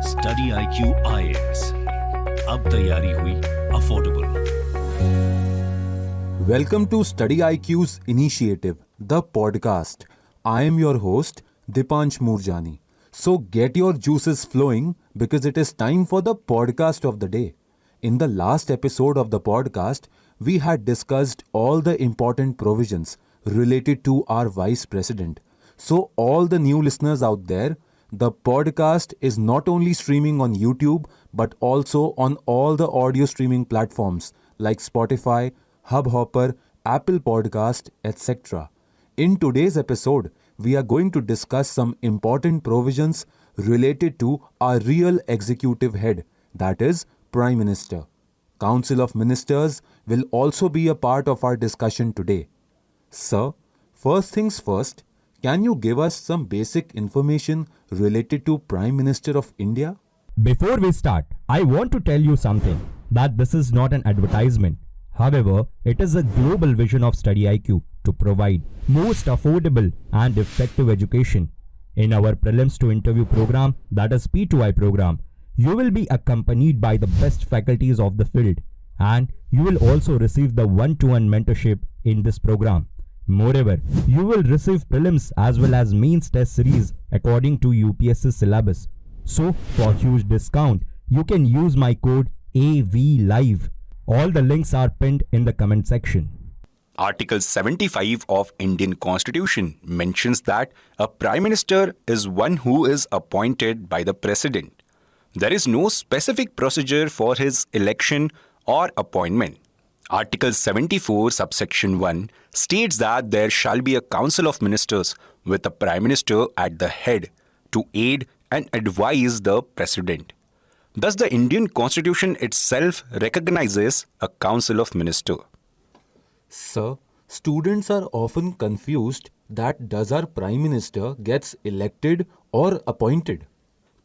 Study IQ IAS, अब तैयारी हुई affordable. Welcome to StudyIQ's initiative, the podcast. I am your host, Dipansh Moorjani. So get your juices flowing because it is time for the podcast of the day. In the last episode of the podcast, we had discussed all the important provisions related to our vice president. So all the new listeners out there, the podcast is not only streaming on YouTube but also on all the audio streaming platforms like Spotify, Hubhopper, Apple Podcast, etc. In today's episode, we are going to discuss some important provisions related to our real executive head, that is, Prime Minister. Council of Ministers will also be a part of our discussion today. Sir, first things first, can you give us some basic information related to Prime Minister of India? Before we start, I want to tell you something, that this is not an advertisement. However, it is a global vision of StudyIQ to provide most affordable and effective education. In our prelims to interview program, that is P2I program, you will be accompanied by the best faculties of the field, and you will also receive the one-to-one mentorship in this program. Moreover, you will receive prelims as well as mains test series according to UPSC syllabus. So, for huge discount, you can use my code AVLIVE. All the links are pinned in the comment section. Article 75 of Indian Constitution mentions that a Prime Minister is one who is appointed by the President. There is no specific procedure for his election or appointment. Article 74 subsection 1 states that there shall be a Council of Ministers with a Prime Minister at the head to aid and advise the President. Thus, the Indian Constitution itself recognizes a Council of Ministers. Sir, students are often confused that does our Prime Minister gets elected or appointed?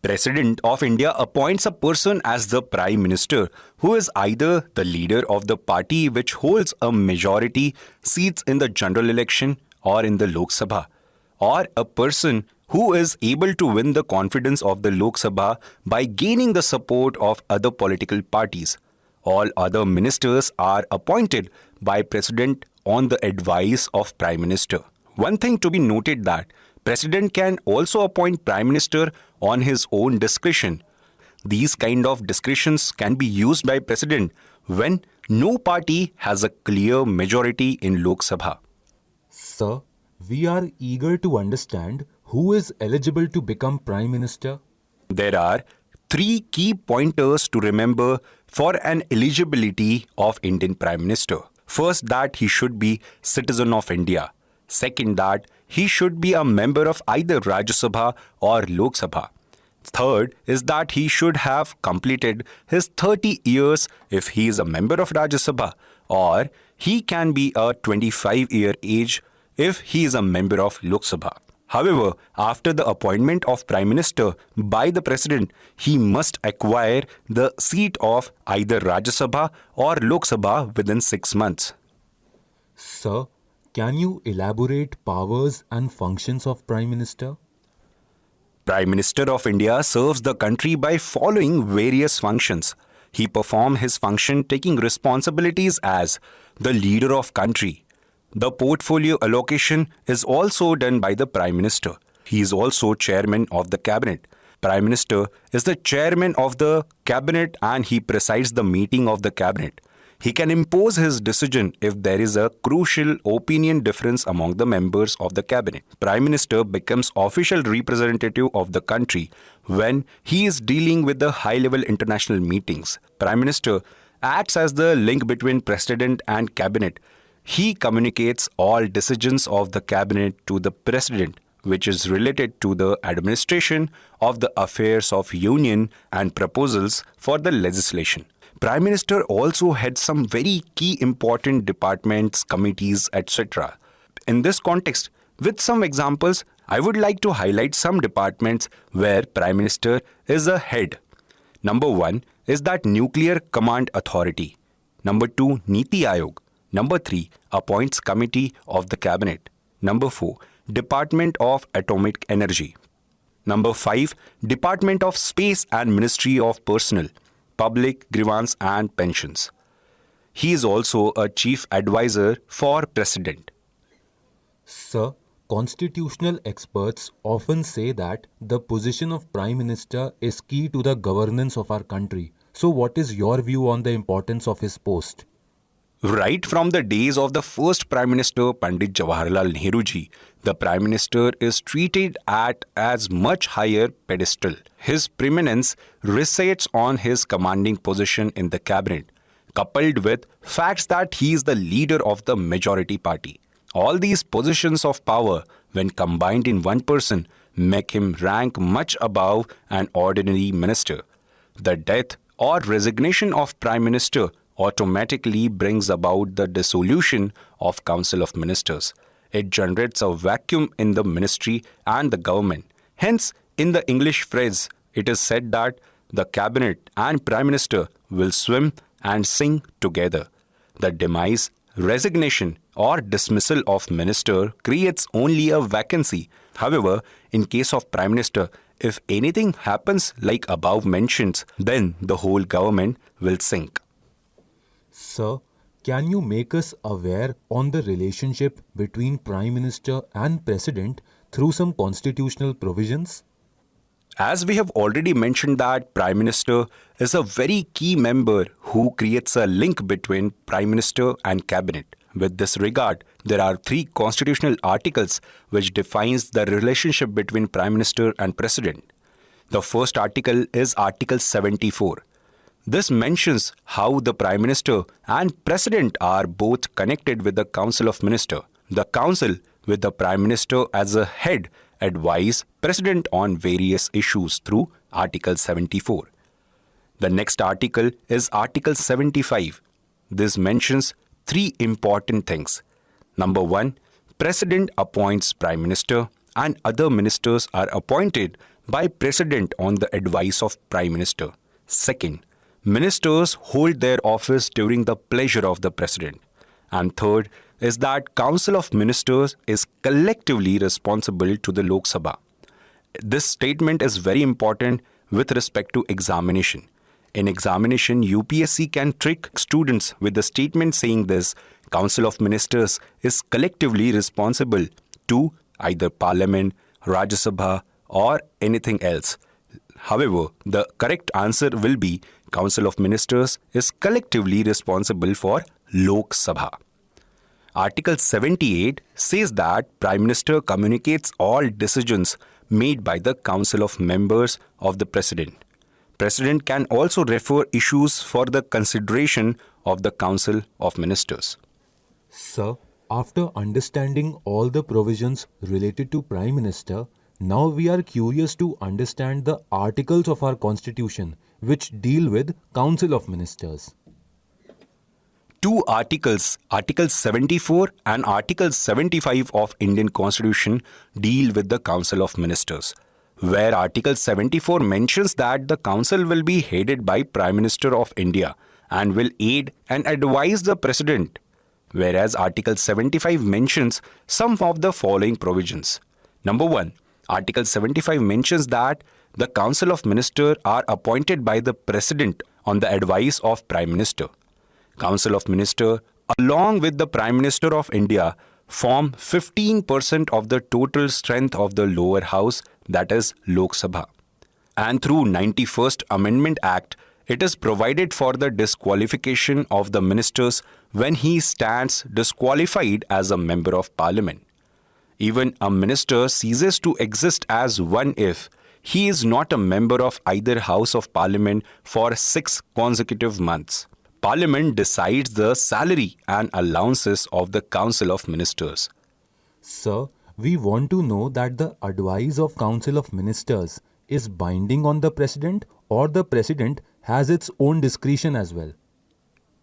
President of India appoints a person as the Prime Minister who is either the leader of the party which holds a majority seats in the general election or in the Lok Sabha, or a person who is able to win the confidence of the Lok Sabha by gaining the support of other political parties. All other ministers are appointed by President on the advice of Prime Minister. One thing to be noted that President can also appoint Prime Minister on his own discretion. These kind of discretions can be used by President when no party has a clear majority in Lok Sabha. Sir, we are eager to understand who is eligible to become Prime Minister. There are three key pointers to remember for an eligibility of Indian Prime Minister. First, that he should be citizen of India. Second, that he should be a member of either Rajya Sabha or Lok Sabha. Third is that he should have completed his 30 years if he is a member of Rajya Sabha, or he can be a 25-year age if he is a member of Lok Sabha. However, after the appointment of Prime Minister by the President, he must acquire the seat of either Rajya Sabha or Lok Sabha within 6 months. Sir, can you elaborate powers and functions of Prime Minister? Prime Minister of India serves the country by following various functions. He performs his function taking responsibilities as the leader of country. The portfolio allocation is also done by the Prime Minister. He is also chairman of the cabinet. Prime Minister is the chairman of the cabinet and he presides the meeting of the cabinet. He can impose his decision if there is a crucial opinion difference among the members of the cabinet. Prime Minister becomes official representative of the country when he is dealing with the high-level international meetings. Prime Minister acts as the link between President and cabinet. He communicates all decisions of the cabinet to the President, which is related to the administration of the affairs of union and proposals for the legislation. Prime Minister also heads some very key important departments, committees, etc. In this context, with some examples, I would like to highlight some departments where Prime Minister is a head. Number 1 is that Nuclear Command Authority. Number 2, Niti Aayog. Number 3, appoints Committee of the Cabinet. Number 4, Department of Atomic Energy. Number 5, Department of Space and Ministry of Personnel, Public Grievance and Pensions. He is also a chief advisor for President. Sir, constitutional experts often say that the position of Prime Minister is key to the governance of our country. So what is your view on the importance of his post? Right from the days of the first Prime Minister Pandit Jawaharlal Nehru ji, the Prime Minister is treated at as much higher pedestal. His preeminence resides on his commanding position in the cabinet, coupled with facts that he is the leader of the majority party. All these positions of power, when combined in one person, make him rank much above an ordinary minister. The death or resignation of Prime Minister automatically brings about the dissolution of Council of Ministers. It generates a vacuum in the ministry and the government. Hence, in the English phrase, it is said that the cabinet and Prime Minister will swim and sing together. The demise, resignation, or dismissal of minister creates only a vacancy. However, in case of Prime Minister, if anything happens like above mentions, then the whole government will sink. Sir, can you make us aware on the relationship between Prime Minister and President through some constitutional provisions? As we have already mentioned that Prime Minister is a very key member who creates a link between Prime Minister and Cabinet. With this regard, there are 3 constitutional articles which defines the relationship between Prime Minister and President. The first article is Article 74. This mentions how the Prime Minister and President are both connected with the Council of Ministers. The Council, with the Prime Minister as a head, advise President on various issues through Article 74. The next article is Article 75. This mentions 3 important things. Number 1, President appoints Prime Minister and other ministers are appointed by President on the advice of Prime Minister. Second, ministers hold their office during the pleasure of the President. And third is that Council of Ministers is collectively responsible to the Lok Sabha. This statement is very important with respect to examination. In examination, UPSC can trick students with the statement saying this: Council of Ministers is collectively responsible to either Parliament, Rajya Sabha or anything else. However, the correct answer will be Council of Ministers is collectively responsible for Lok Sabha. Article 78 says that Prime Minister communicates all decisions made by the Council of Members of the President. President can also refer issues for the consideration of the Council of Ministers. Sir, after understanding all the provisions related to Prime Minister, now we are curious to understand the articles of our Constitution which deal with Council of Ministers. 2 articles, Article 74 and Article 75 of Indian Constitution deal with the Council of Ministers, where Article 74 mentions that the Council will be headed by Prime Minister of India and will aid and advise the President, whereas Article 75 mentions some of the following provisions. Number 1, Article 75 mentions that the Council of Ministers are appointed by the President on the advice of Prime Minister. Council of Ministers, along with the Prime Minister of India, form 15% of the total strength of the lower house, that is Lok Sabha. And through 91st Amendment Act, it is provided for the disqualification of the ministers when he stands disqualified as a member of Parliament. Even a minister ceases to exist as one if he is not a member of either House of Parliament for 6 consecutive months. Parliament decides the salary and allowances of the Council of Ministers. Sir, we want to know that the advice of Council of Ministers is binding on the President or the President has its own discretion as well.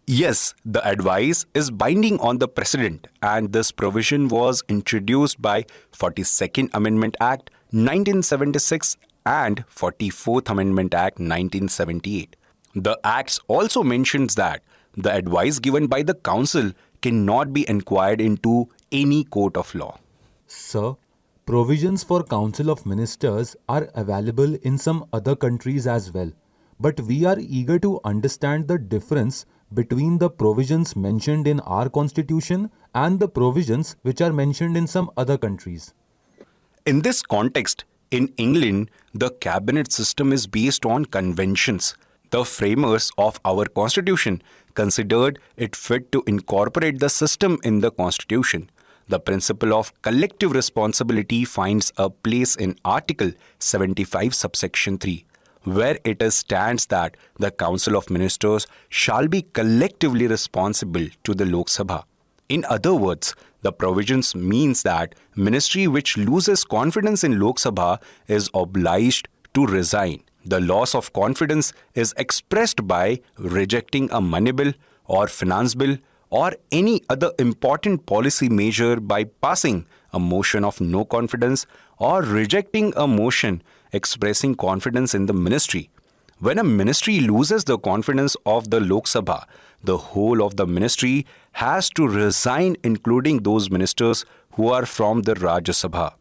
Yes, the advice is binding on the President, and this provision was introduced by 42nd Amendment Act 1976 and 44th Amendment Act 1978. The Acts also mentions that the advice given by the Council cannot be inquired into any court of law. Sir, Provisions for Council of Ministers are available in some other countries as well, but we are eager to understand the difference between the provisions mentioned in our constitution and the provisions which are mentioned in some other countries. In this context, in England, the cabinet system is based on conventions. The framers of our constitution considered it fit to incorporate the system in the constitution. The principle of collective responsibility finds a place in Article 75, subsection 3, where it stands that the Council of Ministers shall be collectively responsible to the Lok Sabha. In other words, the provisions means that ministry which loses confidence in Lok Sabha is obliged to resign. The loss of confidence is expressed by rejecting a money bill or finance bill or any other important policy measure by passing a motion of no confidence or rejecting a motion expressing confidence in the ministry. When a ministry loses the confidence of the Lok Sabha, the whole of the ministry has to resign, including those ministers who are from the Rajya Sabha.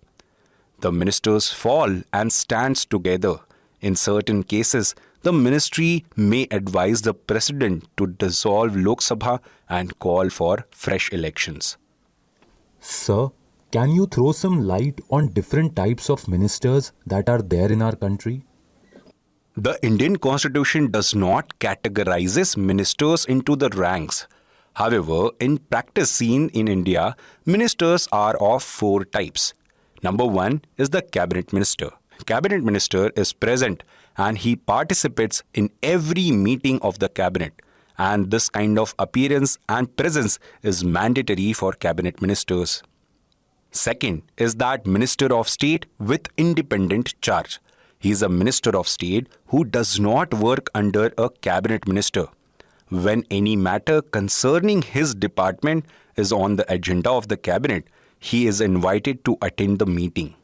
The ministers fall and stands together. In certain cases, the ministry may advise the president to dissolve Lok Sabha and call for fresh elections. Sir, can you throw some light on different types of ministers that are there in our country? The Indian Constitution does not categorize ministers into the ranks. However, in practice seen in India, ministers are of 4 types. Number 1 is the cabinet minister. Cabinet minister is present and he participates in every meeting of the cabinet, and this kind of appearance and presence is mandatory for cabinet ministers. Second is that minister of state with independent charge. He is a minister of state who does not work under a cabinet minister. When any matter concerning his department is on the agenda of the cabinet, he is invited to attend the meeting.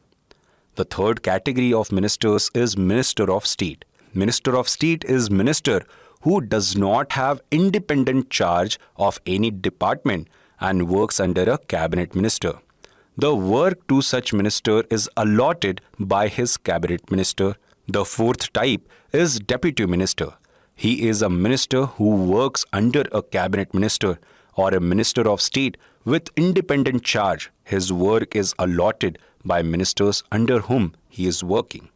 The third category of ministers is Minister of State. Minister of State is minister who does not have independent charge of any department and works under a cabinet minister. The work to such minister is allotted by his cabinet minister. The fourth type is deputy minister. He is a minister who works under a cabinet minister or a minister of state with independent charge. His work is allotted by ministers under whom he is working.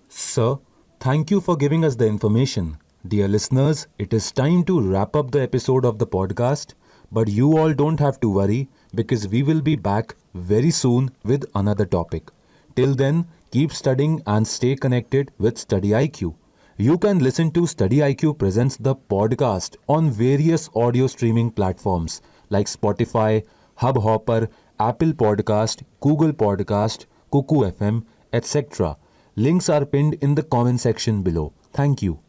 Sir, thank you for giving us the information. Dear listeners, it is time to wrap up the episode of the podcast, but you all don't have to worry because we will be back very soon with another topic. Till then, keep studying and stay connected with StudyIQ. You can listen to StudyIQ Presents the podcast on various audio streaming platforms like Spotify, Hubhopper, Apple Podcast, Google Podcast, Kuku FM, etc. Links are pinned in the comment section below. Thank you.